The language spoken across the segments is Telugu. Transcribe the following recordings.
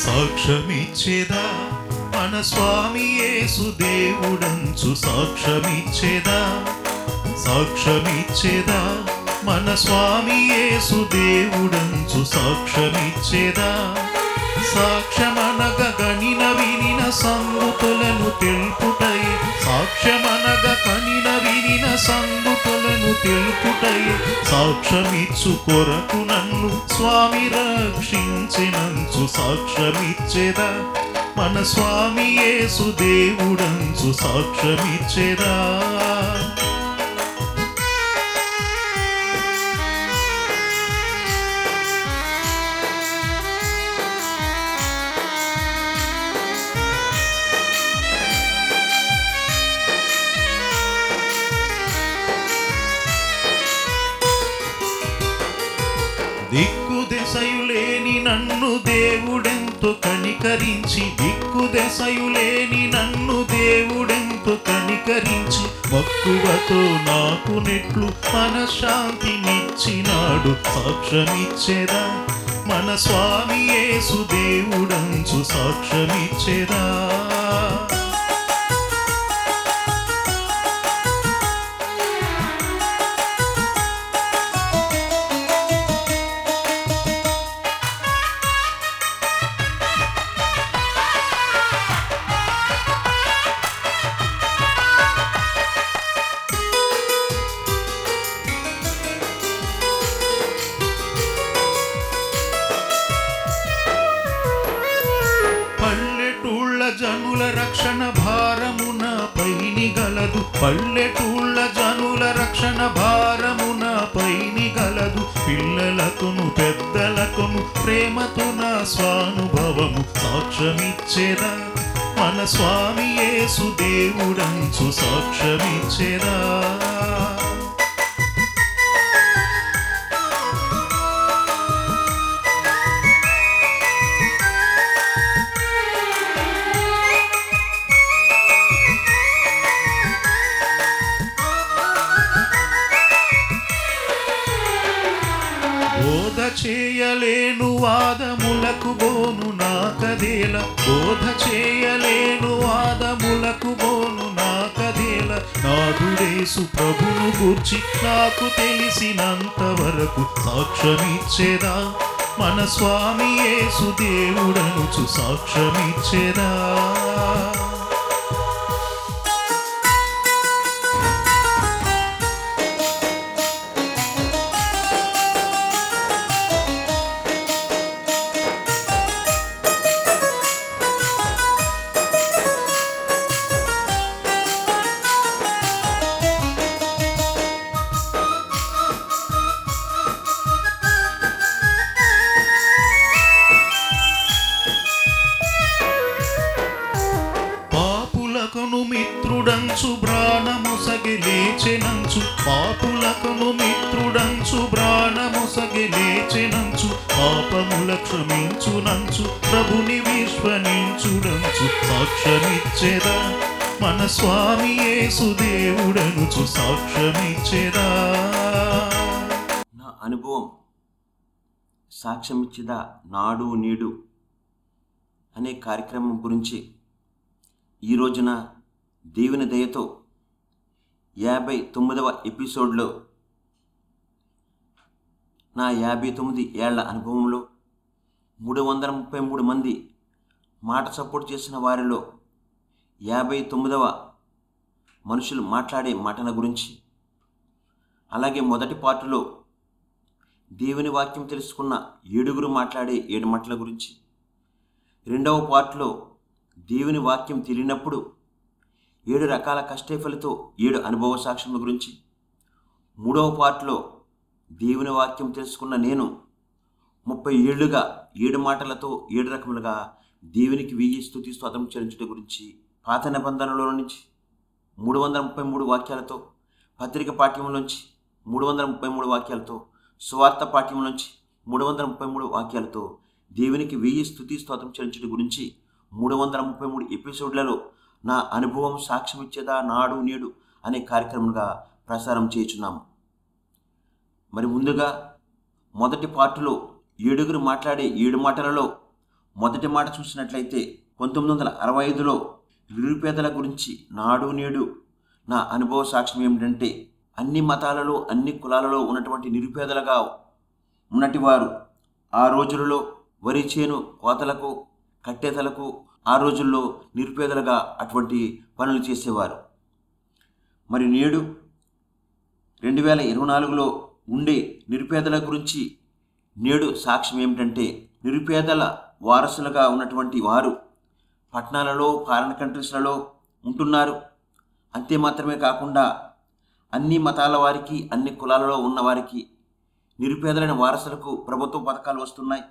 సాక్ష్యమిచ్చేదా మన స్వామి యేసు దేవుడంచు సాక్ష్యమిచ్చేదా సాక్ష్యమిచ్చేదా మన స్వామి యేసు దేవుడంచు సాక్ష్యమిచ్చేదా సాక్ష్యమనగ గనిన వినిన సంగతులను తెలుపుటై సాక్ష్యమనగ కనిన వినిన సంగతులను తెలుపుటై సాక్ష్యమిచ్చు కొరకు నన్ను స్వామి రక్షించినంచు సాక్ష్యమిచ్చేదా మన స్వామి యేసు దేవుడంచు సాక్ష్యమిచ్చేదా దిక్కుదెసయులేని నన్ను దేవుడెంతో కనికరించి దిక్కుదెసయులేని నన్ను దేవుడెంతో కనికరించి మక్కువతో నాకు నెట్లు మనశ్శాంతినిచ్చినాడు సాక్ష్యమిచ్చేదా మన స్వామి యేసు దేవుడంచు సాక్ష్యమిచ్చేదా జనుల రక్షణ భారమున పైని గలదు పల్లెటూళ్ళ జనుల రక్షణ భారమున పైని గలదు పిల్లలకును పెద్దలకును ప్రేమతో నా స్వానుభవము సాక్ష్యమిచ్చేదా మన స్వామి యేసు దేవుడంచు సాక్ష్యమిచ్చేదా బోధ చేయలేను వాదములకు బోను నాకదేల బోధ చేయలేను వాదములకు బోను నాకదేల నాదుడేసు ప్రభును గూర్చి నాకు తెలిసినంత వరకు సాక్ష్యమిచ్చేదా మన స్వామి యేసు దేవుడనుచు సాక్ష్యమిచ్చేదా పాపులకును మిత్రుడంచు ప్రాణముసగి లేచెనంచు పాపులకును మిత్రుడంచు ప్రాణముసగి లేచెనంచు పాపముల క్షమించునంచు ప్రభుని విశ్వనించుడంచు సాక్ష్యమిచ్చేదా మన స్వామి యేసు దేవుడనుచు సాక్ష్యమిచ్చేదా నా అనుభవం సాక్ష్యమిచ్చేదా నాడు నేడు అనే కార్యక్రమం గురించి ఈ రోజున దేవుని దయతో 59వ ఎపిసోడ్లో నా 59 ఏళ్ల అనుభవంలో 333 మంది మాట సపోర్ట్ చేసిన వారిలో 59వ మనుషులు మాట్లాడే మాటల గురించి, అలాగే మొదటి పార్టులో దేవుని వాక్యం తెలుసుకున్న 7గురు మాట్లాడే 7 మాటల గురించి, రెండవ పార్ట్లో దేవుని వాక్యం తెలియనప్పుడు 7 రకాల కష్టఫలతో 7 అనుభవ సాక్ష్యముల గురించి, మూడవ పార్ట్లో దేవుని వాక్యం తెలుసుకున్న నేను 30 ఏళ్లుగా 7 మాటలతో 7 రకములుగా దేవునికి 1000 స్తుతి స్తోత్రం చెల్లించుట గురించి, పాత నిబంధనలో నుంచి 333 వాక్యాలతో, పత్రిక పాఠ్యంలోంచి 333 వాక్యాలతో, సువార్త పాఠ్యంలోంచి 333 వాక్యాలతో దేవునికి 1000 స్తుతి స్తోత్రం చెల్లించుట గురించి 333 ఎపిసోడ్లలో నా అనుభవం సాక్ష్యమిచ్చేదా నాడు నేడు అనే కార్యక్రమంగా ప్రసారం చేయుచున్నాము. మరి ముందుగా మొదటి పార్టులో 7గురు మాట్లాడే 7 మాటలలో మొదటి మాట చూసినట్లయితే 1965లో నిరుపేదల గురించి నాడు నేడు నా అనుభవ సాక్ష్యం ఏమిటంటే, అన్ని మతాలలో అన్ని కులాలలో ఉన్నటువంటి నిరుపేదలుగా ఉన్నటి వారు ఆ రోజులలో వరి చేను కోతలకు కట్టేతలకు ఆ రోజుల్లో నిరుపేదలుగా అటువంటి పనులు చేసేవారు. మరి నేడు 2024లో ఉండే నిరుపేదల గురించి నేడు సాక్ష్యం ఏమిటంటే, నిరుపేదల వారసులుగా ఉన్నటువంటి వారు పట్టణాలలో ఫారిన్ కంట్రీస్లలో ఉంటున్నారు. అంతే మాత్రమే కాకుండా అన్ని మతాల వారికి అన్ని కులాలలో ఉన్నవారికి నిరుపేదలైన వారసులకు ప్రభుత్వ పథకాలు వస్తున్నాయి.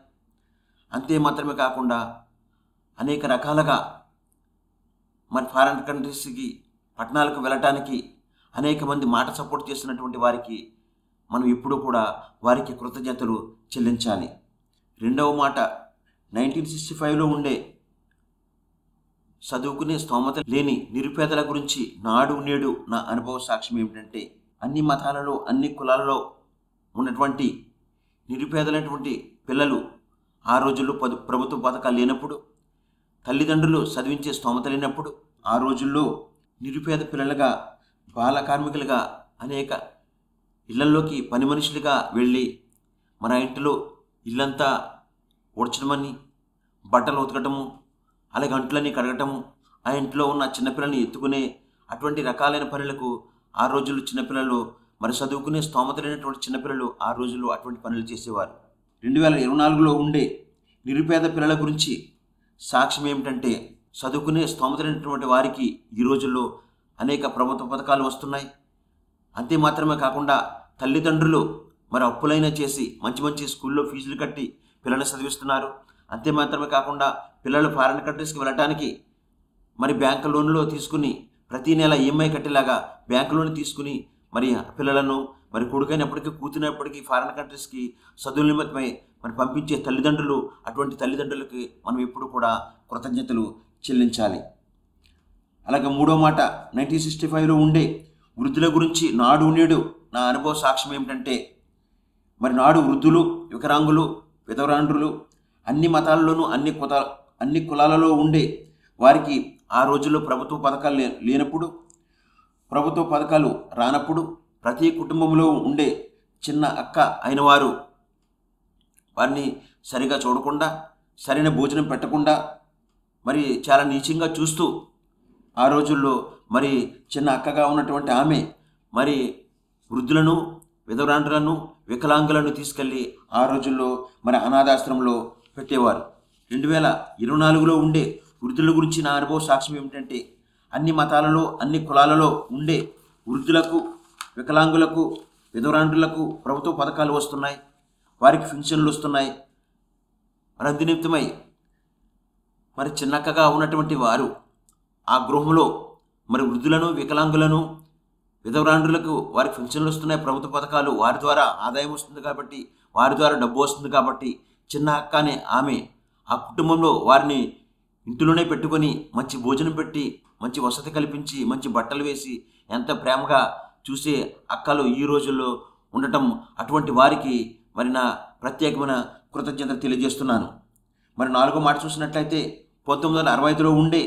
అంతే మాత్రమే కాకుండా అనేక రకాలుగా మరి ఫారిన్ కంట్రీస్కి పట్టణాలకు వెళ్ళటానికి అనేక మంది మాట సపోర్ట్ చేస్తున్నటువంటి వారికి మనం ఎప్పుడూ కూడా వారికి కృతజ్ఞతలు చెల్లించాలి. రెండవ మాట, 1965లో ఉండే చదువుకునే స్తోమత లేని నిరుపేదల గురించి నాడు నేడు నా అనుభవ సాక్ష్యం ఏమిటంటే, అన్ని మతాలలో అన్ని కులాలలో ఉన్నటువంటి నిరుపేదలైనటువంటి పిల్లలు ఆ రోజుల్లో ప్రభుత్వ పథకాలు లేనప్పుడు, తల్లిదండ్రులు చదివించే స్తోమత లేనప్పుడు ఆ రోజుల్లో నిరుపేద పిల్లలుగా బాల కార్మికులుగా అనేక ఇళ్లల్లోకి పని మనుషులుగా వెళ్ళి మన ఇంటిలో ఇల్లంతా ఉడచడమని, బట్టలు ఉతకటము, అలాగే అంట్లన్నీ కడగటము, ఆ ఇంట్లో ఉన్న చిన్నపిల్లల్ని ఎత్తుకునే అటువంటి రకాలైన పనులకు ఆ రోజుల్లో చిన్నపిల్లలు మరి చదువుకునే స్తోమత లేనటువంటి చిన్నపిల్లలు ఆ రోజుల్లో అటువంటి పనులు చేసేవారు. 2024లో ఉండే నిరుపేద పిల్లల గురించి సాక్ష్యం ఏమిటంటే, చదువుకునే స్తోమత లేనటువంటి వారికి ఈ రోజుల్లో అనేక ప్రభుత్వ పథకాలు వస్తున్నాయి. అంతే మాత్రమే కాకుండా తల్లిదండ్రులు మరి అప్పులైనా చేసి మంచి మంచి స్కూల్లో ఫీజులు కట్టి పిల్లల్ని చదివిస్తున్నారు. అంతే మాత్రమే కాకుండా పిల్లలు ఫారిన్ కంట్రీస్కి వెళ్ళటానికి మరి బ్యాంకు లోన్లో తీసుకుని ప్రతి నెల ఈఎంఐ కట్టేలాగా బ్యాంకు లోన్ తీసుకుని మరి పిల్లలను మరి కొడుకైనప్పటికీ కూతురైనప్పటికీ ఫారిన్ కంట్రీస్కి చదువుల నిమిత్తమై మరి పంపించే తల్లిదండ్రులు, అటువంటి తల్లిదండ్రులకి మనం ఎప్పుడు కూడా కృతజ్ఞతలు చెల్లించాలి. అలాగే మూడో మాట, 1965లో ఉండే వృద్ధుల గురించి నాడు నేడు నా అనుభవ సాక్ష్యం ఏమిటంటే, మరి నాడు వృద్ధులు, వికలాంగులు, విధవరాండ్రులు అన్ని మతాల్లోనూ అన్ని కులాలలో ఉండే వారికి ఆ రోజుల్లో ప్రభుత్వ పథకాలు లేనప్పుడు, ప్రభుత్వ పథకాలు రానప్పుడు ప్రతి కుటుంబంలో ఉండే చిన్న అక్క అయిన వారు వారిని సరిగా చూడకుండా, సరైన భోజనం పెట్టకుండా, మరి చాలా నీచంగా చూస్తూ ఆ రోజుల్లో మరి చిన్న అక్కగా ఉన్నటువంటి ఆమె మరి వృద్ధులను, విధవరాండ్రులను, వికలాంగులను తీసుకెళ్ళి ఆ రోజుల్లో మరి అనాథాశ్రమంలో పెట్టేవారు. 2024లో ఉండే వృద్ధుల గురించి నా అనుభవ సాక్ష్యం ఏమిటంటే, అన్ని మతాలలో అన్ని కులాలలో ఉండే వృద్ధులకు, వికలాంగులకు, విధవరాండ్రులకు ప్రభుత్వ పథకాలు వస్తున్నాయి. వారికి పెన్షన్లు వస్తున్నాయి. మరి అందునిమిత్తమై మరి చిన్నక్కగా ఉన్నటువంటి వారు ఆ గృహంలో మరి వృద్ధులను, వికలాంగులను, విధవరాండ్రులకు వారికి పెన్షన్లు వస్తున్నాయి. ప్రభుత్వ పథకాలు వారి ద్వారా ఆదాయం వస్తుంది కాబట్టి, వారి ద్వారా డబ్బు వస్తుంది కాబట్టి చిన్న అక్క అనే ఆమె ఆ కుటుంబంలో వారిని ఇంటిలోనే పెట్టుకొని మంచి భోజనం పెట్టి, మంచి వసతి కల్పించి, మంచి బట్టలు వేసి ఎంత ప్రేమగా చూసే అక్కలు ఈ రోజుల్లో ఉండటం, అటువంటి వారికి మరి నా ప్రత్యేకమైన కృతజ్ఞతలు తెలియజేస్తున్నాను. మరి నాలుగో మాట చూసినట్లయితే, 1965లో ఉండే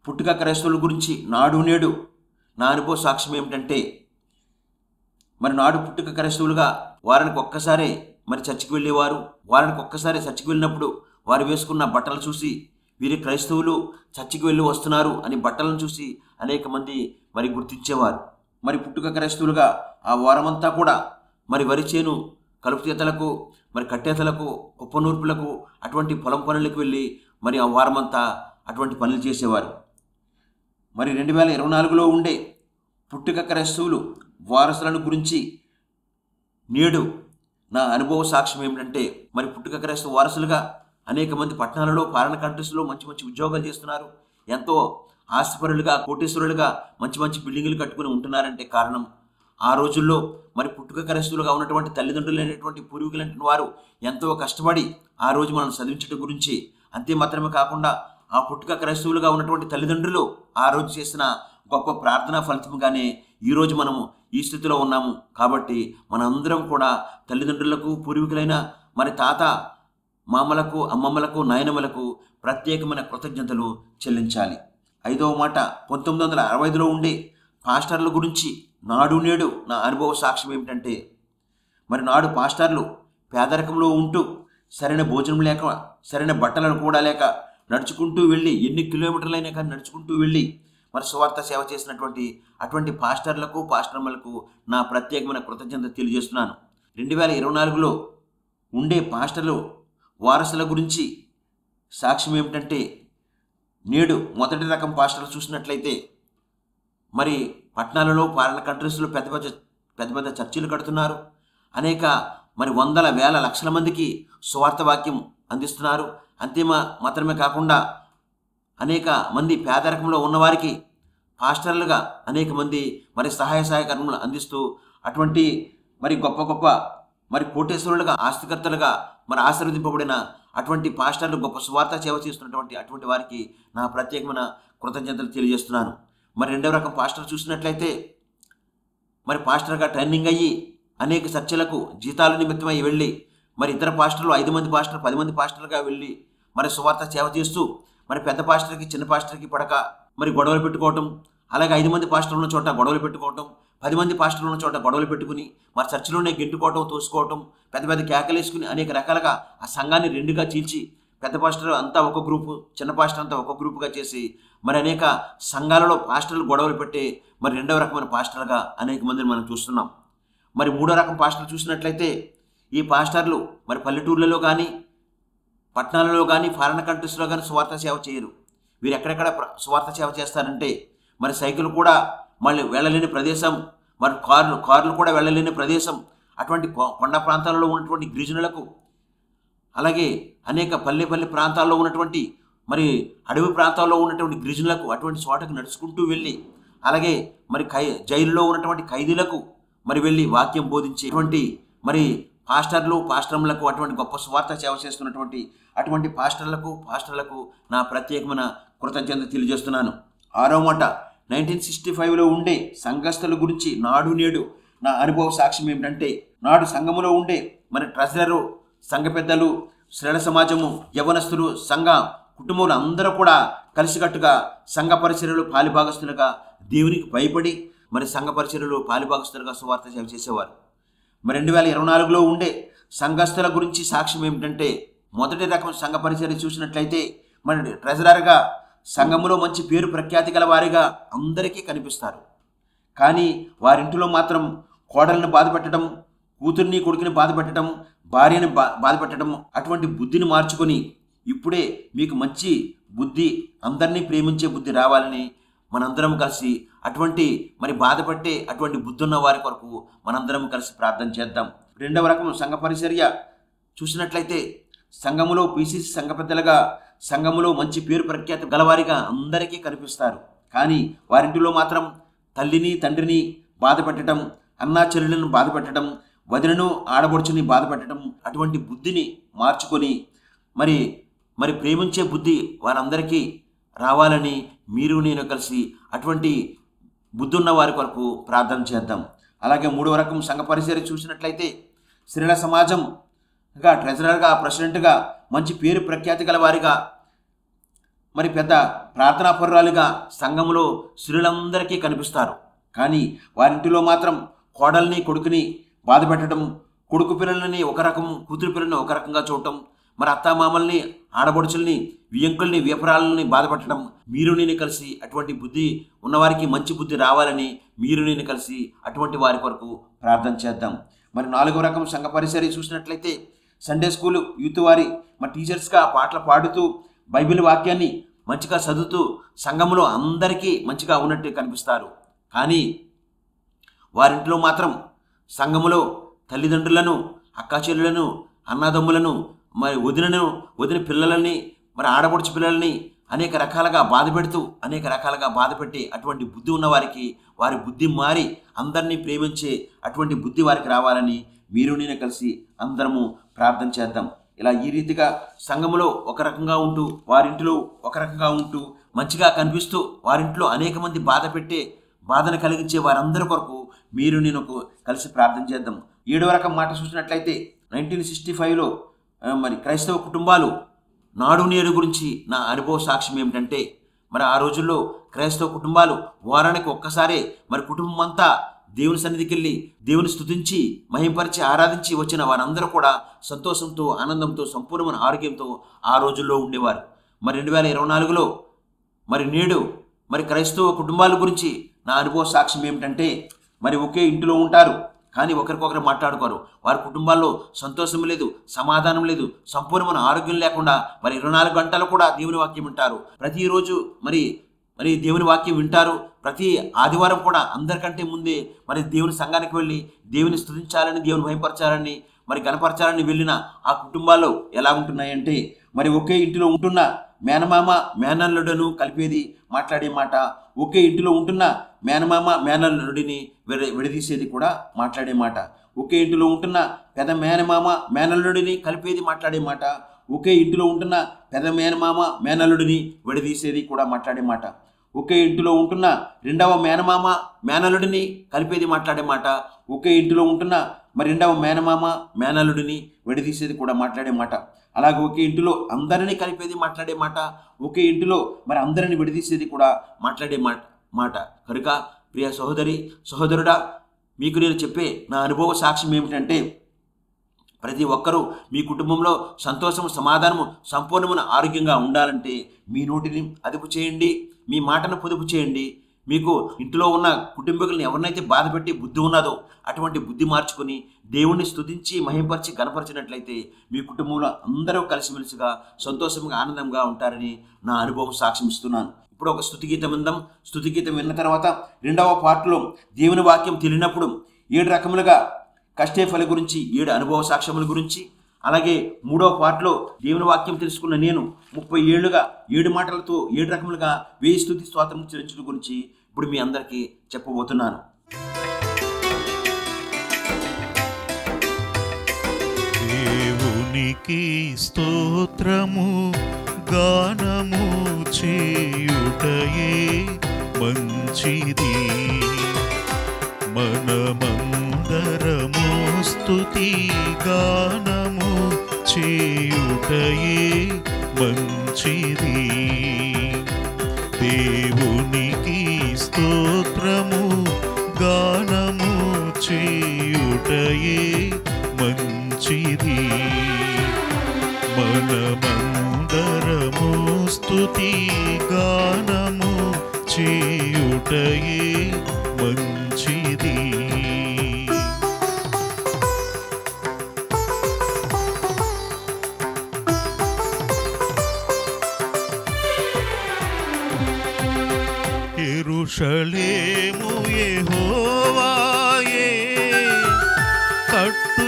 పుట్టుక క్రైస్తవుల గురించి నాడు నేడు నా అనుభవ సాక్ష్యం ఏమిటంటే, మరి నాడు పుట్టుక క్రైస్తవులుగా వారానికి ఒక్కసారే మరి చర్చికి వెళ్ళేవారు. వారానికి ఒక్కసారి చర్చికి వెళ్ళినప్పుడు వారు వేసుకున్న బట్టలు చూసి వీరి క్రైస్తవులు చర్చికి వెళ్ళి వస్తున్నారు అని బట్టలను చూసి అనేక మంది మరి గుర్తించేవారు. మరి పుట్టుక క్రైస్తవులుగా ఆ వారమంతా కూడా మరి వరి చేను కలుపు తీతలకు, మరి కట్టేతలకు, కుప్పనూర్పులకు, అటువంటి పొలం పనులకు వెళ్ళి మరి ఆ వారమంతా అటువంటి పనులు చేసేవారు. మరి 2024లో ఉండే పుట్టుక క్రైస్తవులు వారసులను గురించి నేడు నా అనుభవ సాక్ష్యం ఏమిటంటే, మరి పుట్టుక క్రైస్తవ వారసులుగా అనేక మంది పట్టణాలలో ఫారిన్ కంట్రీస్లో మంచి మంచి ఉద్యోగాలు చేస్తున్నారు. ఎంతో ఆస్తిపరులుగా, కోటీశ్వరులుగా మంచి మంచి బిల్డింగులు కట్టుకుని ఉంటున్నారంటే కారణం ఆ రోజుల్లో మరి పుట్టుక క్రైస్తవులుగా ఉన్నటువంటి తల్లిదండ్రులు అనేటువంటి పూర్వీకులంటే వారు ఎంతో కష్టపడి ఆ రోజు మనం చదివించడం గురించి, అంతే మాత్రమే కాకుండా ఆ పుట్టుక క్రైస్తవులుగా ఉన్నటువంటి తల్లిదండ్రులు ఆ రోజు చేసిన గొప్ప ప్రార్థనా ఫలితంగానే ఈరోజు మనము ఈ స్థితిలో ఉన్నాము. కాబట్టి మనందరం కూడా తల్లిదండ్రులకు, పూర్వీకులైన మరి తాత మామలకు, అమ్మమ్మలకు, నాయనమ్మలకు ప్రత్యేకమైన కృతజ్ఞతలు చెల్లించాలి. 5వ మాట 1965లో ఉండే పాస్టర్ల గురించి నాడు నేడు నా అనుభవ సాక్ష్యం ఏమిటంటే, మరి నాడు పాస్టర్లు పేదరికంలో ఉంటూ సరైన భోజనం లేక, సరైన బట్టలను కూడా లేక నడుచుకుంటూ వెళ్ళి, ఎన్ని కిలోమీటర్లైనా కానీ నడుచుకుంటూ వెళ్ళి మరి సువార్త సేవ చేసినటువంటి అటువంటి పాస్టర్లకు, పాస్టర్లకు నా ప్రత్యేకమైన కృతజ్ఞత తెలియజేస్తున్నాను. 2024లో ఉండే పాస్టర్లు వారసుల గురించి సాక్ష్యం ఏమిటంటే, నేడు మొదటి రకం పాస్టర్లు చూసినట్లయితే మరి పట్టణాలలో, ఫారిన్ కంట్రీస్లో పెద్ద పెద్ద చర్చిలు కడుతున్నారు. అనేక మరి వందల వేల లక్షల మందికి సువార్త వాక్యం అందిస్తున్నారు. మాత్రమే కాకుండా అనేక మంది పేదరికంలో ఉన్నవారికి పాస్టర్లుగా అనేక మంది మరి సహాయకర్మలు అందిస్తూ అటువంటి మరి గొప్ప గొప్ప మరి కోటేశ్వరులుగా, ఆస్తికర్తలుగా మరి ఆశీర్వదింపబడిన అటువంటి పాస్టర్లు, గొప్ప సువార్త సేవ చేస్తున్నటువంటి అటువంటి వారికి నా ప్రత్యేకమైన కృతజ్ఞతలు తెలియజేస్తున్నాను. మరి 2వ రకం పాస్టర్ చూసినట్లయితే మరి పాస్టర్గా ట్రైనింగ్ అయ్యి అనేక చర్చలకు జీతాల నిమిత్తమై వెళ్ళి మరి ఇతర పాస్టర్లు 5 మంది పాస్టర్లు 10 మంది పాస్టర్లుగా వెళ్ళి మరి సువార్త సేవ చేస్తూ మరి పెద్ద పాస్టర్కి చిన్న పాస్టర్కి పడక మరి గొడవలు పెట్టుకోవటం, అలాగే 5 మంది పాస్టర్లు ఉన్న చోట గొడవలు పెట్టుకోవటం, 10 మంది పాస్టర్లు ఉన్న చోట గొడవలు పెట్టుకుని మరి చర్చిలోనే గెంటుకోవటం, తోసుకోవటం, పెద్ద పెద్ద కేకలేసుకుని అనేక రకాలుగా ఆ సంఘాన్ని 2గా చీల్చి పెద్ద పాస్టర్ అంతా ఒక గ్రూపు, చిన్న పాస్టర్ అంతా ఒక గ్రూపుగా చేసి మరి అనేక సంఘాలలో పాస్టర్లు గొడవలు పెట్టే మరి 2వ రకమైన పాస్టర్లుగా అనేక మందిని మనం చూస్తున్నాం. మరి 3వ రకం పాస్టర్లు చూసినట్లయితే ఈ పాస్టర్లు మరి పల్లెటూర్లలో కానీ, పట్టణాలలో కానీ, ఫారిన్ కంట్రీస్లో కానీ సువార్త సేవ చేయరు. వీరు ఎక్కడెక్కడ సువార్త సేవ చేస్తారంటే మరి సైకిల్ కూడా మళ్ళీ వెళ్ళలేని ప్రదేశం, మరి కార్లు కూడా వెళ్ళలేని ప్రదేశం, అటువంటి కొండ ప్రాంతాలలో ఉన్నటువంటి గిరిజనులకు, అలాగే అనేక పల్లె ప్రాంతాల్లో ఉన్నటువంటి మరి అడవి ప్రాంతాల్లో ఉన్నటువంటి గిరిజనులకు అటువంటి చోటకు నడుచుకుంటూ వెళ్ళి, అలాగే మరి జైలులో ఉన్నటువంటి ఖైదీలకు మరి వెళ్ళి వాక్యం బోధించేటువంటి మరి పాస్టర్లకు అటువంటి గొప్ప సువార్త సేవ చేస్తున్నటువంటి అటువంటి పాస్టర్లకు నా ప్రత్యేకమైన కృతజ్ఞత తెలియజేస్తున్నాను. 6వ మాట 1965లో ఉండే సంఘస్థుల గురించి నాడు నేడు నా అనుభవ సాక్ష్యం ఏమిటంటే, నాడు సంఘములో ఉండే మరి ట్రెజరరు, సంఘ పెద్దలు, శ్రేణ సమాజము, యవనస్తులు, సంఘ కుటుంబంలో అందరూ కూడా కలిసికట్టుగా సంఘ పరిచర్యలు పాలిభాగస్తులుగా దేవునికి భయపడి మరి సంఘ పరిచర్యలు పాలిభాగస్తులుగా సువార్త సేవ చేసేవారు. మరి 2024లో ఉండే సంఘస్థుల గురించి సాక్ష్యం ఏమిటంటే, మొదటి రకం సంఘ పరిచర్య చూసినట్లయితే మరి ట్రెజరర్గా సంఘములో మంచి పేరు ప్రఖ్యాతి గల వారిగా అందరికీ కనిపిస్తారు. కానీ వారింటిలో మాత్రం కోడల్ని బాధపెట్టడం, కూతుర్ని కొడుకుని బాధపెట్టడం, భార్యని బాధపెట్టడం, అటువంటి బుద్ధిని మార్చుకొని ఇప్పుడే మీకు మంచి బుద్ధి, అందరినీ ప్రేమించే బుద్ధి రావాలని మనందరం కలిసి అటువంటి మరి బాధపట్టే అటువంటి బుద్ధి ఉన్న వారి కొరకు మనందరం కలిసి ప్రార్థన చేద్దాం. 2వ రకం సంఘ పరిచర్య చూసినట్లయితే సంఘములో పీసీసీ సంఘ పెద్దలుగా, సంఘములో మంచి పేరు ప్రఖ్యాతి గలవారిగా అందరికీ కనిపిస్తారు. కానీ వారింటిలో మాత్రం తల్లిని తండ్రిని బాధ పెట్టడం, అన్నా చెల్లెలను బాధ పెట్టడం, వదినను ఆడబడుచుని బాధ పెట్టడం, అటువంటి బుద్ధిని మార్చుకొని మరి ప్రేమించే బుద్ధి వారందరికీ రావాలని మీరు నేను కలిసి అటువంటి బుద్ధి ఉన్న వారి కొరకు ప్రార్థన చేద్దాం. అలాగే 3వ రకం సంఘ పరిచర్య చూసినట్లయితే స్త్రీల సమాజంగా ట్రెజరర్గా, ప్రెసిడెంట్గా మంచి పేరు ప్రఖ్యాతి గల వారిగా, మరి పెద్ద ప్రార్థనాపరురాలుగా సంఘములో స్త్రీలందరికీ కనిపిస్తారు. కానీ వారింటిలో మాత్రం కోడల్ని కొడుకుని బాధ పెట్టడం, కొడుకు పిల్లలని ఒక రకం, కూతురు పిల్లల్ని ఒక రకంగా చూడటం, మరి అత్తామామల్ని, ఆడబడుచుల్ని, వియంకుల్ని, వ్యపరాలని బాధపెట్టడం, మీరు నేను కలిసి అటువంటి బుద్ధి ఉన్నవారికి మంచి బుద్ధి రావాలని మీరు నేను కలిసి అటువంటి వారి కొరకు ప్రార్థన చేద్దాం. మరి 4వ రకం సంఘ పరిచర్య చూసినట్లయితే సండే స్కూలు యూత్ వారి మరి టీచర్స్గా పాటలు పాడుతూ బైబిల్ వాక్యాన్ని మంచిగా చదువుతూ సంఘంలో అందరికీ మంచిగా ఉన్నట్టు కనిపిస్తారు. కానీ వారింట్లో మాత్రం సంఘములో తల్లిదండ్రులను, అక్కాచెల్లులను, అన్నదమ్ములను, మరి వదిన పిల్లలని, మరి ఆడపడుచు పిల్లల్ని అనేక రకాలుగా బాధపెట్టి అటువంటి బుద్ధి ఉన్న వారికి వారి బుద్ధి మారి అందరినీ ప్రేమించే అటువంటి బుద్ధి వారికి రావాలని మీరు నేను కలిసి అందరము ప్రార్థన చేద్దాం. ఇలా ఈ రీతిగా సంఘములో ఒక రకంగా ఉంటూ, వారింటిలో ఒక రకంగా ఉంటూ, మంచిగా కనిపిస్తూ, వారింట్లో అనేక మంది బాధను కలిగించే వారందరి కొరకు మీరు నేను కలిసి ప్రార్థన చేద్దాం. 7వ రకం మాట చూసినట్లయితే 1965లో మరి క్రైస్తవ కుటుంబాలు నాడు నేడు గురించి నా అనుభవ సాక్ష్యం ఏమిటంటే, మరి ఆ రోజుల్లో క్రైస్తవ కుటుంబాలు వారానికి ఒక్కసారే మరి కుటుంబం అంతా దేవుని సన్నిధికి వెళ్ళి దేవుని స్తుతించి మహింపరిచి ఆరాధించి వచ్చిన వారందరూ కూడా సంతోషంతో ఆనందంతో సంపూర్ణమైన ఆరోగ్యంతో ఆ రోజుల్లో ఉండేవారు. మరి 2024లో మరి నేడు మరి క్రైస్తవ కుటుంబాల గురించి నా అనుభవ సాక్ష్యం ఏమిటంటే, మరి ఒకే ఇంటిలో ఉంటారు కానీ ఒకరికొకరు మాట్లాడుకోరు. వారి కుటుంబాల్లో సంతోషం లేదు, సమాధానం లేదు, సంపూర్ణమైన ఆరోగ్యం లేకుండా మరి 24 గంటలు కూడా దేవుని వాక్యం వింటారు. ప్రతిరోజు మరి దేవుని వాక్యం వింటారు. ప్రతి ఆదివారం కూడా అందరికంటే ముందే మరి దేవుని సంఘానికి వెళ్ళి దేవుని స్తుతించాలని, దేవుని మహింపరచాలని, మరి గణపరచాలని వెళ్ళిన ఆ కుటుంబాల్లో ఎలా ఉంటున్నాయంటే, మరి ఒకే ఇంటిలో ఉంటున్న మేనమామ మేనల్లుడను కలిపేది మాట్లాడే మాట, ఒకే ఇంటిలో ఉంటున్న మేనమామ మేనల్లుడిని విడదీసేది కూడా మాట్లాడే మాట, ఒకే ఇంటిలో ఉంటున్న పెద్ద మేనమామ మేనల్లుడిని కలిపేది మాట్లాడే మాట, ఒకే ఇంటిలో ఉంటున్న పెద్ద మేనమామ మేనల్లుడిని విడదీసేది కూడా మాట్లాడే మాట, ఒకే ఇంటిలో ఉంటున్న రెండవ మేనమామ మేనల్లుడిని కలిపేది మాట్లాడే మాట, ఒకే ఇంటిలో ఉంటున్న మరి రెండవ మేనమామ మేనల్లుడిని విడదీసేది కూడా మాట్లాడే మాట, అలాగే ఒకే ఇంటిలో అందరినీ కలిపేది మాట్లాడే మాట, ఒకే ఇంటిలో మరి అందరిని విడదీసేది కూడా మాట్లాడే మాట. కనుక ప్రియ సహోదరి సహోదరుడా, మీకు నేను చెప్పే నా అనుభవ సాక్ష్యం ఏమిటంటే, ప్రతి ఒక్కరూ మీ కుటుంబంలో సంతోషము సమాధానము సంపూర్ణమైన ఆరోగ్యంగా ఉండాలంటే మీ నోటిని అదుపు చేయండి, మీ మాటను పొదుపు చేయండి. మీకు ఇంట్లో ఉన్న కుటుంబీకులను ఎవరినైతే బాధపెట్టి బుద్ధి ఉన్నదో అటువంటి బుద్ధి మార్చుకొని దేవుణ్ణి స్తుతించి మహింపరిచి గణపరిచినట్లయితే మీ కుటుంబంలో అందరూ కలిసిమెలిసిగా సంతోషంగా ఆనందంగా ఉంటారని నా అనుభవం సాక్ష్యం ఇస్తున్నాను. ఇప్పుడు ఒక స్తుతిగీతం విందాం. స్తుతిగీతం విన్న తర్వాత రెండవ పార్ట్లో దేవుని వాక్యం తెలియనప్పుడు 7 రకములుగా కష్టేఫల గురించి 7 అనుభవ సాక్ష్యముల గురించి, అలాగే మూడవ పార్ట్లో దేవుని వాక్యం తెలుసుకున్న నేను 30 ఏళ్లుగా 7 మాటలతో 7 రకములుగా 1000 స్తుతి స్తోత్రం చెల్లించడం గురించి ఇప్పుడు మీ అందరికీ చెప్పబోతున్నాను. దేవునికి స్తోత్రము గానము చేయుటయే మంచిది, మనమందరము స్తుతి గానము చేయుటయే మంచిది. దేవునికి స్తోత్రము గానము చేయుటయే మంచిది, మనమందరము స్తుతి గానము చేయుటయే మంచిది. యెరూషలేము యెహోవాయే కట్టుచున్నవాడని,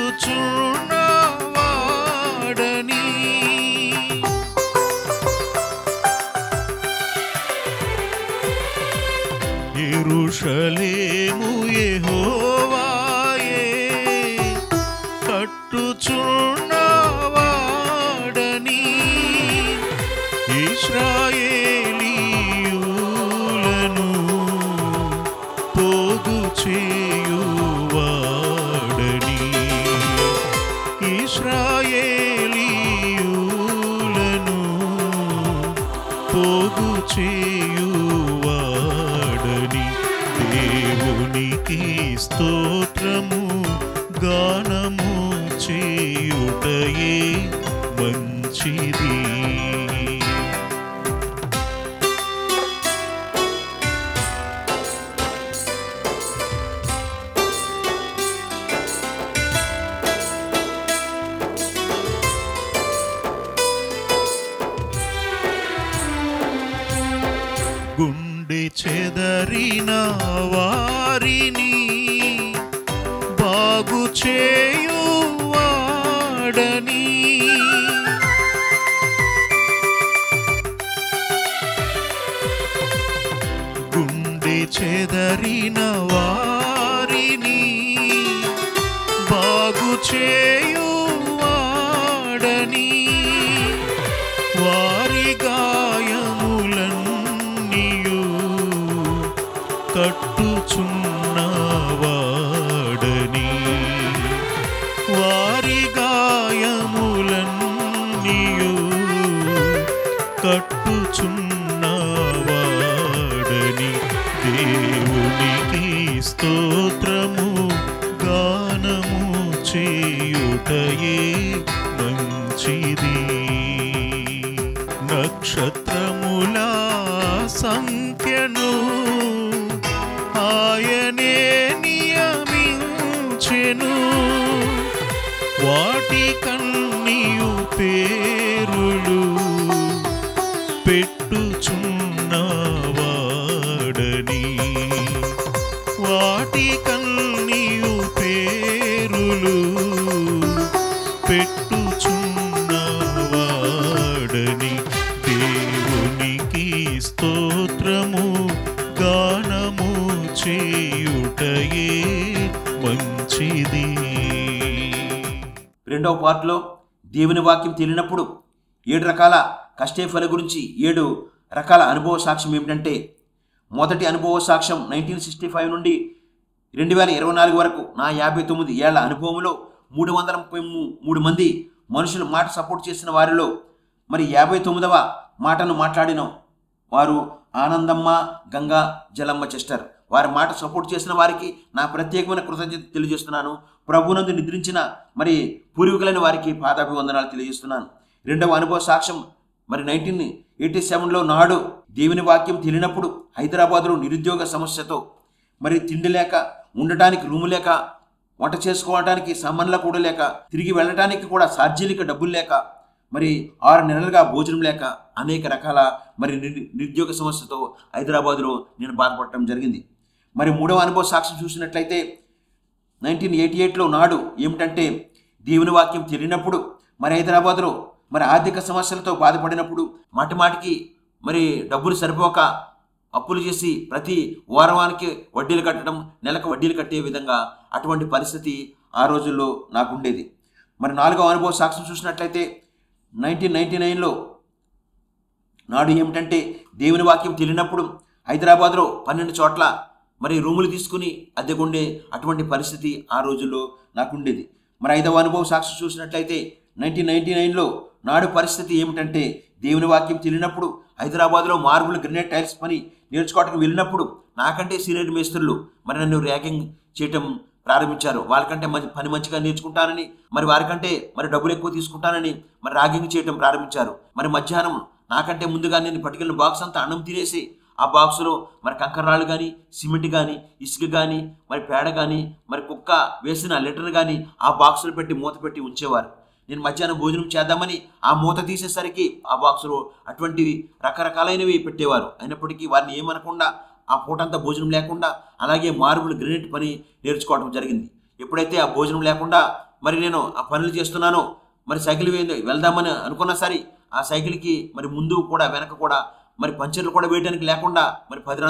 యెరూషలేము యెహోవాయే కట్టుచున్నవాడని, ఇశ్రాయేలీయులను పోగు చేయువాడని, ఇశ్రాయేలీయులను పోగు చేయువాడని. దేవునికి స్తోత్రము గానము చేయుటయే మంచిది. గుండె చెదరిన వారిని బాగు చేయువాడని, గుండె చెదరిన వారిని బాగు చేయువాడని, వారి గాయములన్నీయు కట్టుచున్నవాడని, వారి గాయములన్నీయు కట్టుచున్నవాడని దేవునికి స్తోత్రము గానము చేయుటయే మంచిది. నక్షత్రముల సంఖ్యను ఆయనే నియమించెను, వాటి కన్నీయు పేరులు పెట్టుచున్నవాడని, వాటి కన్నీయు పేరులు పెట్టుచున్నవాడని దేవునికి స్తోత్రము గానము చేయుటయే మంచిది. రెండవ పార్ట్లో దేవుని వాక్యం తెలియనప్పుడు 7 రకాల కష్టఫల గురించి 7 రకాల అనుభవ సాక్ష్యం ఏమిటంటే, మొదటి అనుభవ సాక్ష్యం 1965 నుండి 2024 వరకు నా 59 ఏళ్ల అనుభవంలో 333 మంది మనుషులు మాట సపోర్ట్ చేసిన వారిలో మరి 59వ మాటను మాట్లాడిన వారు ఆనందమ్మ గంగా జలమ్మ చెస్టర్. వారి మాట సపోర్ట్ చేసిన వారికి నా ప్రత్యేకమైన కృతజ్ఞత తెలియజేస్తున్నాను. ప్రభునందు నిద్రించిన మరి పూర్వీకులైన వారికి పాదాభివందనాలు తెలియజేస్తున్నాను. రెండవ అనుభవ సాక్ష్యం మరి 1987లో నాడు దేవుని వాక్యం తెలియనప్పుడు హైదరాబాద్లో నిరుద్యోగ సమస్యతో మరి తిండి లేక, ఉండటానికి రూము లేక, వంట చేసుకోవడానికి సామాన్ల కూడా లేక, తిరిగి వెళ్ళటానికి కూడా సార్జీలిక డబ్బులు లేక, మరి 6 నెలలుగా భోజనం లేక, అనేక రకాల మరి నిరుద్యోగ సమస్యతో హైదరాబాద్లో నేను బాధపడటం జరిగింది. మరి మూడవ అనుభవ సాక్ష్యం చూసినట్లయితే 1988లో నాడు ఏమిటంటే, దేవుని వాక్యం తెలియనప్పుడు మరి హైదరాబాద్లో మరి ఆర్థిక సమస్యలతో బాధపడినప్పుడు మాటిమాటికి మరి డబ్బులు సరిపోక అప్పులు చేసి ప్రతి వారానికి వడ్డీలు కట్టడం, నెలకు వడ్డీలు కట్టే విధంగా అటువంటి పరిస్థితి ఆ రోజుల్లో నాకు ఉండేది. మరి నాలుగవ అనుభవ సాక్ష్యం చూసినట్లయితే 1999లో నాడు ఏమిటంటే, దేవుని వాక్యం తెలియనప్పుడు హైదరాబాద్లో 12 చోట్ల మరి రూములు తీసుకుని అద్దెకుండే అటువంటి పరిస్థితి ఆ రోజుల్లో నాకు ఉండేది. మరి ఐదవ అనుభవ సాక్ష్యం చూసినట్లయితే 1999లో నాడు పరిస్థితి ఏమిటంటే, దేవుని వాక్యం తెలియనప్పుడు హైదరాబాద్లో మార్బుల్ గ్రెనైట్ టైల్స్ పని నేర్చుకోవడానికి వెళ్ళినప్పుడు నాకంటే సీనియర్ మేస్త్రులు మరి నన్ను ర్యాగింగ్ చేయటం ప్రారంభించారు. వాళ్ళకంటే పని మంచిగా నేర్చుకుంటానని, మరి వారికంటే మరి డబ్బులు ఎక్కువ తీసుకుంటానని మరి ర్యాగింగ్ చేయటం ప్రారంభించారు. మరి మధ్యాహ్నం నాకంటే ముందుగా నేను పట్టుకెళ్ళిన బాక్స్ అంతా అన్నం తినేసి ఆ బాక్సులో మరి కంకర్రాళ్ళు కానీ, సిమెంట్ కానీ, ఇసుక కానీ, మరి పేడ కానీ, మరి కుక్క వేసిన లెటర్ కానీ ఆ బాక్సులు పెట్టి మూత పెట్టి ఉంచేవారు. నేను మధ్యాహ్నం భోజనం చేద్దామని ఆ మూత తీసేసరికి ఆ బాక్సులో అటువంటివి రకరకాలైనవి పెట్టేవారు. అయినప్పటికీ వారిని ఏమనకుండా ఆ పూటంతా భోజనం లేకుండా అలాగే మార్బుల్ గ్రెనైట్ పని నేర్చుకోవడం జరిగింది. ఎప్పుడైతే ఆ భోజనం లేకుండా మరి నేను ఆ పనులు చేస్తున్నానో, మరి సైకిల్ వెళ్దామని అనుకున్నా సరే ఆ సైకిల్కి మరి ముందు కూడా వెనక కూడా మరి పంచర్లు కూడా వేయడానికి లేకుండా మరి 10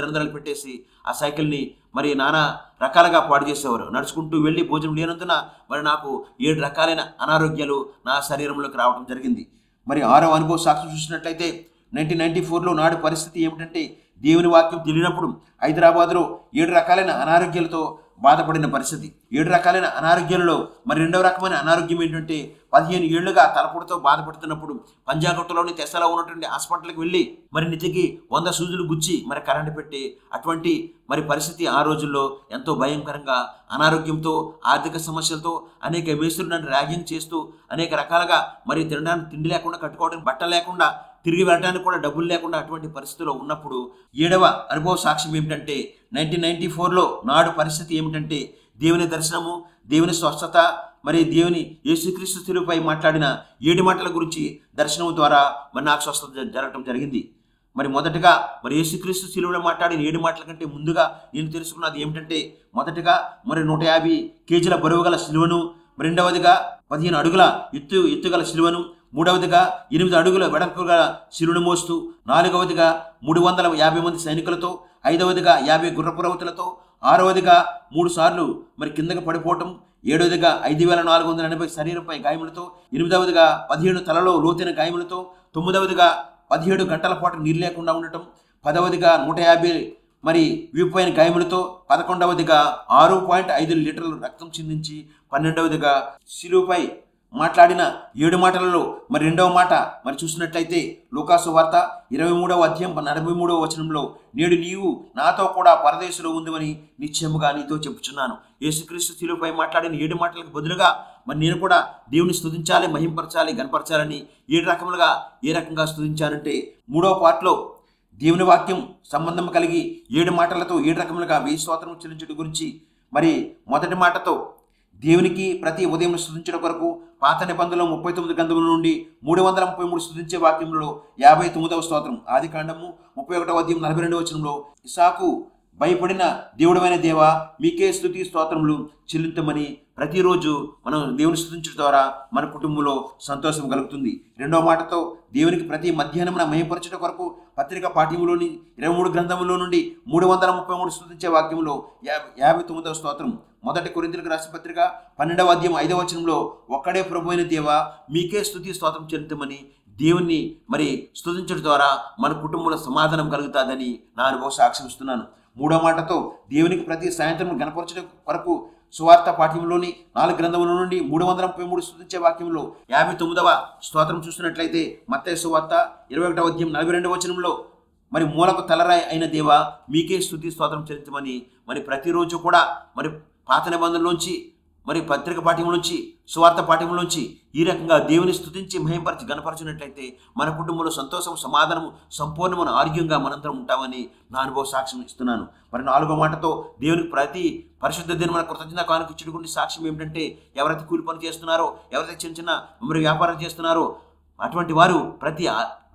రంధ్రాలు పెట్టేసి ఆ సైకిల్ని మరి నానా రకాలుగా పాడు చేసేవారు. నడుచుకుంటూ వెళ్ళి భోజనం లేనందున మరి నాకు 7 రకాలైన అనారోగ్యాలు నా శరీరంలోకి రావడం జరిగింది. మరి 6వ అనుభవ సాక్ష్యం చూసినట్లయితే 1994లో నాడు పరిస్థితి ఏమిటంటే, దేవుని వాక్యం తెలియనప్పుడు హైదరాబాద్లో 7 రకాలైన అనారోగ్యాలతో బాధపడిన పరిస్థితి. 7 రకాలైన అనారోగ్యాలలో మరి 2వ రకమైన అనారోగ్యం ఏంటంటే, 15 ఏళ్లుగా తలపోటుతో బాధపడుతున్నప్పుడు పంజాగుట్టలోని తెసలో ఉన్నటువంటి హాస్పిటల్కి వెళ్ళి మరి నెత్తికి 100 సూదులు గుచ్చి మరి కరెంటు పెట్టి అటువంటి మరి పరిస్థితి ఆ రోజుల్లో ఎంతో భయంకరంగా అనారోగ్యంతో, ఆర్థిక సమస్యలతో అనేక మేస్త్రులు నన్ను ర్యాగింగ్ చేస్తూ అనేక రకాలుగా మరి తినడానికి తిండి లేకుండా, కట్టుకోవడానికి బట్ట లేకుండా, తిరిగి వెళ్ళడానికి కూడా డబ్బులు లేకుండా అటువంటి పరిస్థితిలో ఉన్నప్పుడు 7వ అనుభవ సాక్ష్యం ఏమిటంటే, 1994లో నాడు పరిస్థితి ఏమిటంటే, దేవుని దర్శనము, దేవుని స్వస్థత, మరి దేవుని యేసుక్రీస్తు శిలువపై మాట్లాడిన 7 మాటల గురించి దర్శనం ద్వారా మరి నాకు స్వస్థత జరగటం జరిగింది. మరి మొదటగా మరి యేసుక్రీస్తు శిలువలో మాట్లాడిన 7 మాటల కంటే ముందుగా నేను తెలుసుకున్నది ఏమిటంటే, మొదటగా మరి 150 కేజీల బరువు గల శిలువను, రెండవదిగా 15 అడుగుల ఎత్తుగల శిలువను, మూడవదిగా 8 అడుగుల వెడల్పు గల శిలువను మోస్తూ, నాలుగవదిగా 350 మంది సైనికులతో, ఐదవదిగా 50 గుర్రపు రౌతులతో, ఆరవదిగా 3 సార్లు మరి కిందకి పడిపోవటం, ఏడవదిగా 5480 శరీరంపై గాయములతో, 8వదిగా 17 తలలో లోతైన గాయములతో, 9వదిగా 17 గంటల పాటు నీరు లేకుండా ఉండటం, 10వదిగా 150 మరి వీపుపైన గాయములతో, 11వదిగా 6.5 లీటర్లు రక్తం చిందించి, 12వదిగా శిలువపై మాట్లాడిన 7 మాటలలో మరి 2వ మాట మరి చూసినట్లయితే లూకాసు వార్త 23వ అధ్యాయం 43వ వచనంలో, నేడు నీవు నాతో కూడా పరదేశంలో ఉందని నిశ్చయముగా నీతో చెప్పుచున్నాను. యేసుక్రీస్తు శిలువపై మాట్లాడిన 7 మాటలకు బదులుగా మరి నేను కూడా దేవుని స్తుతించాలి, మహింపరచాలి, గణపరచాలని 7 రకములుగా ఏ రకంగా స్తుతించానంటే, 3వ పార్ట్లో దేవుని వాక్యం సంబంధం కలిగి 7 మాటలతో 7 రకములుగా 1000 స్తోత్రం చెల్లించడం గురించి, మరి మొదటి మాటతో దేవునికి ప్రతి ఉదయం స్తుతించడం కొరకు పాత నిబంధనలో 39 గ్రంథముల నుండి 333 స్తుతించే వాక్యంలో 59వ స్తోత్రం, ఆది కాండము 31వ అధ్యాయం 42వ వచనంలో, ఇస్సాకు భయపడిన దేవుడమైన దేవా మీకే స్తుతి స్తోత్రములు చెల్లించమని ప్రతిరోజు మనం దేవుని స్తుతించడం ద్వారా మన కుటుంబంలో సంతోషం కలుగుతుంది. 2వ మాటతో దేవునికి ప్రతి మధ్యాహ్నమున మహిమపరచడం కొరకు పత్రిక పాఠ్యములోని 23 గ్రంథములో నుండి 333 స్తుతించే వాక్యంలో 59వ స్తోత్రం, మొదటి కొరింథీయులకు రాసిన పత్రిక 12వ అధ్యాయం 5వ వచనంలో, ఒక్కడే ప్రభువైన దేవా మీకే స్తుతి స్తోత్రం చెల్లించమని దేవుణ్ణి మరి స్తుతించడం ద్వారా మన కుటుంబంలో సమాధానం కలుగుతుందని నా అనుభవం సాక్ష్యం ఇస్తున్నాను. 3వ మాటతో దేవునికి ప్రతి సాయంత్రం గణపరచడం కొరకు సువార్త పాఠ్యంలోని 4 గ్రంథముల నుండి 333 స్తుతించే వాక్యంలో 59వ స్తోత్రం చూసినట్లయితే మత్తయి సువార్త 21వ అధ్యాయం 42వ వచనంలో, మరి మూలకు తలరాయి అయిన దేవా మీకే స్తుతి స్తోత్రం చెల్లించమని మరి ప్రతిరోజు కూడా మరి పాత నిబంధనలోంచి మరి పత్రిక పాఠ్యంలోంచి సువార్త పాఠ్యంలోంచి ఈ రకంగా దేవుని స్తుతించి మహింపరిచి గణపరచినట్లయితే మన కుటుంబంలో సంతోషం, సమాధానము, సంపూర్ణమైన ఆరోగ్యంగా మనందరం ఉంటామని నా అనుభవ సాక్ష్యం ఇస్తున్నాను. మరి 4వ మాటతో దేవునికి ప్రతి పరిశుద్ధ దినమున కృతజ్ఞత కానుక ఇచ్చుట గురించి సాక్ష్యం ఏమిటంటే, ఎవరైతే కూలి పని చేస్తున్నారో, ఎవరైతే చిన్న చిన్న మరి వ్యాపారం చేస్తున్నారో అటువంటి వారు ప్రతి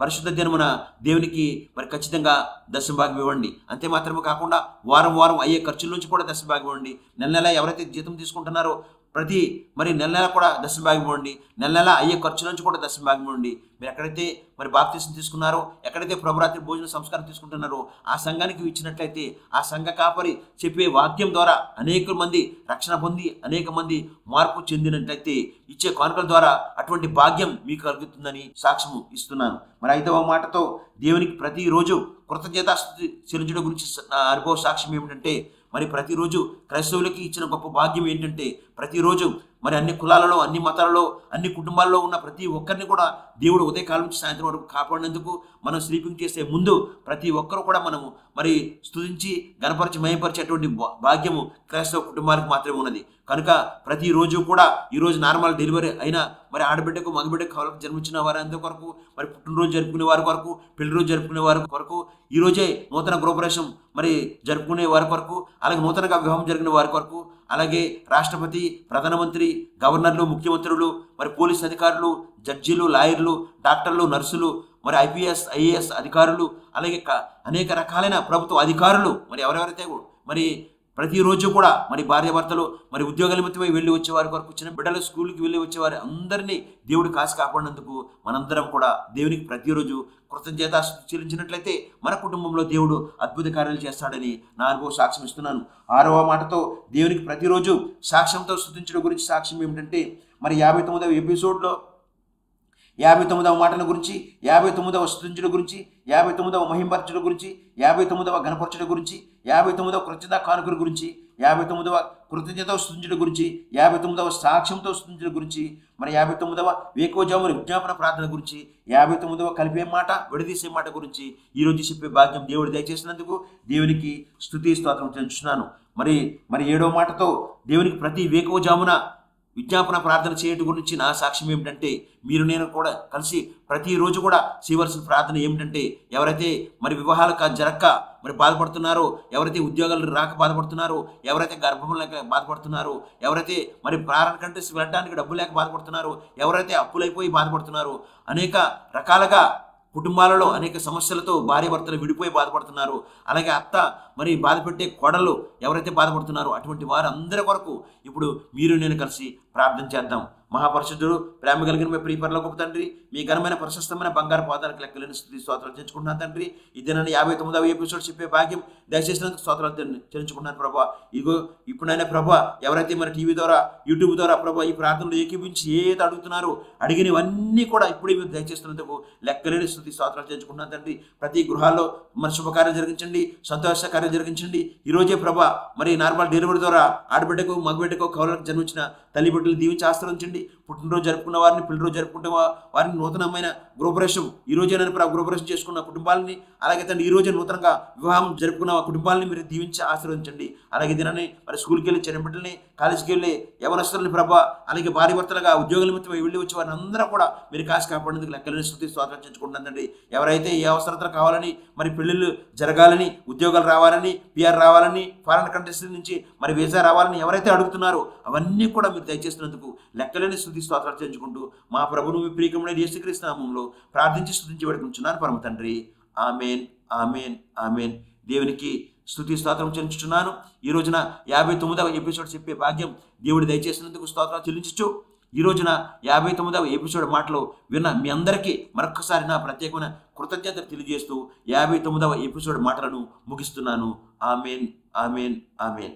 పరిశుద్ధ దినమున దేవునికి మరి ఖచ్చితంగా దశభాగం ఇవ్వండి. అంతే మాత్రమే కాకుండా వారం వారం అయ్యే ఖర్చుల నుంచి కూడా దశభాగం ఇవ్వండి. నెల నెల ఎవరైతే జీతం తీసుకుంటున్నారో ప్రతి మరి నెల నెల కూడా దశభాగం ఇవ్వండి. నెల నెల అయ్యే ఖర్చుల నుంచి కూడా దశభాగం ఇవ్వండి. మీరు ఎక్కడైతే మరి బాప్తిసం తీసుకున్నారో, ఎక్కడైతే ప్రభురాత్రి భోజన సంస్కారం తీసుకుంటున్నారో ఆ సంఘానికి ఇచ్చినట్లయితే ఆ సంఘ కాపరి చెప్పే వాక్యం ద్వారా అనేక మంది రక్షణ పొంది అనేక మంది మార్పు చెందినట్లయితే ఇచ్చే కానుకల ద్వారా అటువంటి భాగ్యం మీకు కలుగుతుందని సాక్ష్యం ఇస్తున్నాను. మరి 5వ మాటతో దేవునికి ప్రతిరోజు కృతజ్ఞతాస్తుతి చెల్లించడం గురించి నా అనుభవ సాక్ష్యం ఏమిటంటే, మరి ప్రతిరోజు క్రైస్తవులకి ఇచ్చిన గొప్ప భాగ్యం ఏంటంటే, ప్రతిరోజు మరి అన్ని కులాలలో, అన్ని మతాలలో, అన్ని కుటుంబాల్లో ఉన్న ప్రతి ఒక్కరిని కూడా దేవుడు ఉదయకాలం నుంచి సాయంత్రం వరకు కాపాడినందుకు మనం స్లీపింగ్ చేసే ముందు ప్రతి ఒక్కరు కూడా మనము మరి స్తుతించి గణపరిచి మహిమపరిచేటువంటి భాగ్యము క్రైస్తవ కుటుంబాలకు మాత్రమే ఉన్నది. కనుక ప్రతిరోజు కూడా ఈరోజు నార్మల్ డెలివరీ అయినా మరి ఆడబిడ్డకు మగబిడ్డకు కవలకు జన్మించిన వారందరి కొరకు, మరి పుట్టినరోజు జరుపుకునే వారి కొరకు, పెళ్లి రోజు జరుపుకునే వారి కొరకు, ఈరోజే నూతన గృహప్రవేశం మరి జరుపుకునే వారి కొరకు, అలాగే నూతనంగా వివాహం జరిగిన వారి కొరకు, అలాగే రాష్ట్రపతి, ప్రధానమంత్రి, గవర్నర్లు, ముఖ్యమంత్రులు, మరి పోలీస్ అధికారులు, జడ్జీలు, లాయర్లు, డాక్టర్లు, నర్సులు, మరి ఐపీఎస్, ఐఏఎస్ అధికారులు, అలాగే అనేక రకాలైన ప్రభుత్వ అధికారులు, మరి ఎవరెవరైతే మరి ప్రతిరోజు కూడా మరి భార్యాభర్తలు మరి ఉద్యోగ నిమిత్తమై వెళ్ళి వచ్చేవారి కొరకు, చిన్న బిడ్డలు స్కూల్కి వెళ్ళి వచ్చేవారు అందరినీ దేవుడు కాసి కాపాడినందుకు మనందరం కూడా దేవునికి ప్రతిరోజు కృతజ్ఞత చెల్లించినట్లయితే మన కుటుంబంలో దేవుడు అద్భుత కార్యాలు చేస్తాడని నా అనుభవం సాక్ష్యం ఇస్తున్నాను. 6వ మాటతో దేవునికి ప్రతిరోజు సాక్ష్యంతో స్తుతించడం గురించి సాక్ష్యం ఏమిటంటే, మరి 59వ ఎపిసోడ్లో 59వ మాటల గురించి, 59వ స్తుతించడం గురించి, 59వ మహింపరచడం గురించి, 59వ గణపరచడం గురించి, 59వ కృతజ్ఞత కానుకల గురించి, 59వ కృతజ్ఞత స్తుతించడం గురించి, 59వ సాక్ష్యంతో స్తుతించడం గురించి, మరి 59వ వేకోజామున విజ్ఞాపన ప్రార్థన గురించి, 59వ కలిపే మాట విడదీసే మాట గురించి ఈరోజు చెప్పే భాగ్యం దేవుడు దయచేసినందుకు దేవునికి స్తుతి స్తోత్రం చెల్లిస్తున్నాను. మరి 7వ మాటతో దేవునికి ప్రతి వేకోజామున విజ్ఞాపన ప్రార్థన చేయడం గురించి నా సాక్ష్యం ఏమిటంటే, మీరు నేను కూడా కలిసి ప్రతిరోజు కూడా చేయవలసిన ప్రార్థన ఏమిటంటే, ఎవరైతే మరి వివాహాలు జరక్క మరి బాధపడుతున్నారో, ఎవరైతే ఉద్యోగాలు రాక బాధపడుతున్నారో, ఎవరైతే గర్భం లేక బాధపడుతున్నారో, ఎవరైతే మరి ఫారిన్ కంట్రీస్ వెళ్ళడానికి డబ్బు లేక బాధపడుతున్నారో, ఎవరైతే అప్పులైపోయి బాధపడుతున్నారో, అనేక రకాలుగా కుటుంబాలలో అనేక సమస్యలతో భార్యాభర్తలు విడిపోయి బాధపడుతున్నారు, అలాగే అత్త మరి బాధపెట్టే కోడలు ఎవరైతే బాధపడుతున్నారో అటువంటి వారందరి కొరకు ఇప్పుడు మీరు నేను కలిసి ప్రార్థన చేద్దాం. మహాపరిశుద్ధుడు, ప్రేమ కలిగిన మీ ప్రియ పరలోకపు తండ్రి, మీ ఘనమైన ప్రశస్తమైన బంగారు పాదాలకు లెక్కలేని స్తుతి స్తోత్రాలు చెల్లించుకుంటున్నాను తండ్రి. ఇదేనని 59వ ఎపిసోడ్ చెప్పే భాగ్యం దయచేసినందుకు స్తోత్రాలు చెల్లించుకుంటున్నాను ప్రభా. ఇగో ఇప్పుడైనా ప్రభా ఎవరైతే మన టీవీ ద్వారా, యూట్యూబ్ ద్వారా ప్రభా ఈ ప్రార్థనలు ఏకీపించి ఏది అడుగుతున్నారో అడిగినవన్నీ కూడా ఇప్పుడే మీరు దయచేస్తున్నందుకు లెక్కలేని స్తుతి స్తోత్రాలు చెల్లించుకుంటున్నాను తండ్రి. ప్రతి గృహాల్లో మన శుభకార్యం జరిగించండి, సంతోష కార్యం జరిగించండి. ఈరోజే ప్రభా మరి నార్మల్ డెలివరీ ద్వారా ఆడబిడ్డకు, మగబిడ్డకు, కవలకు జన్మించిన తల్లి బిడ్డలు దీవించి ఆశ్రయించండి. పుట్టినరోజు జరుపుకున్న వారిని, పెళ్లిరోజు జరుపుకుంటే వారిని నూతనమైన గృహప్రవేశం ఈ రోజే గృహప్రవేశం చేసుకున్న కుటుంబాలని, అలాగే తండ్రి ఈ రోజే నూతనంగా వివాహం జరుపుకున్న కుటుంబాలని మీరు దీవించి ఆశీర్వదించండి. అలాగే దినాన్ని మరి స్కూల్కి వెళ్ళి చిన్న బిడ్డల్ని, కాలేజీకి వెళ్ళి యవనస్తులని ప్రభా, అలాగే భార్య భర్తలుగా ఉద్యోగుల నిమిత్తం వెళ్ళి వచ్చి వారిని అందరూ కూడా మీరు కాసి కాపాడేందుకు లెక్కలేని స్తుతి స్తోత్రం చెంచుకుంటుందండి. ఎవరైతే ఏ అవసరతలు కావాలని, మరి పెళ్ళిళ్ళు జరగాలని, ఉద్యోగాలు రావాలని, పిఆర్ రావాలని, ఫారెన్ కంట్రీస్ నుంచి మరి వీసా రావాలని ఎవరైతే అడుగుతున్నారో అవన్నీ కూడా మీరు దయచేసినందుకు లెక్కలేని స్తుతి స్తోత్రాలు చెంచుకుంటూ మా ప్రభువు మీ ప్రియకముడైన యేసుక్రీస్తు నామములో ప్రార్థించి స్తుతించి వేడుకుంటున్నాను పరమ తండ్రి. ఆమేన్, ఆమేన్, ఆమేన్. దేవునికి స్తుతి స్తోత్రం చెల్లించుచున్నాను. ఈ రోజున 59వ ఎపిసోడ్ చెప్పే భాగ్యం దేవుడు దయచేసినందుకు స్తోత్రాలు చెల్లించు. ఈ రోజున 59వ ఎపిసోడ్ మాటలు విన్న మీ అందరికీ మరొకసారి నా ప్రత్యేకమైన కృతజ్ఞతలు తెలియజేస్తూ 59వ ఎపిసోడ్ మాటలను ముగిస్తున్నాను. ఆమేన్, ఆమేన్, ఆమేన్.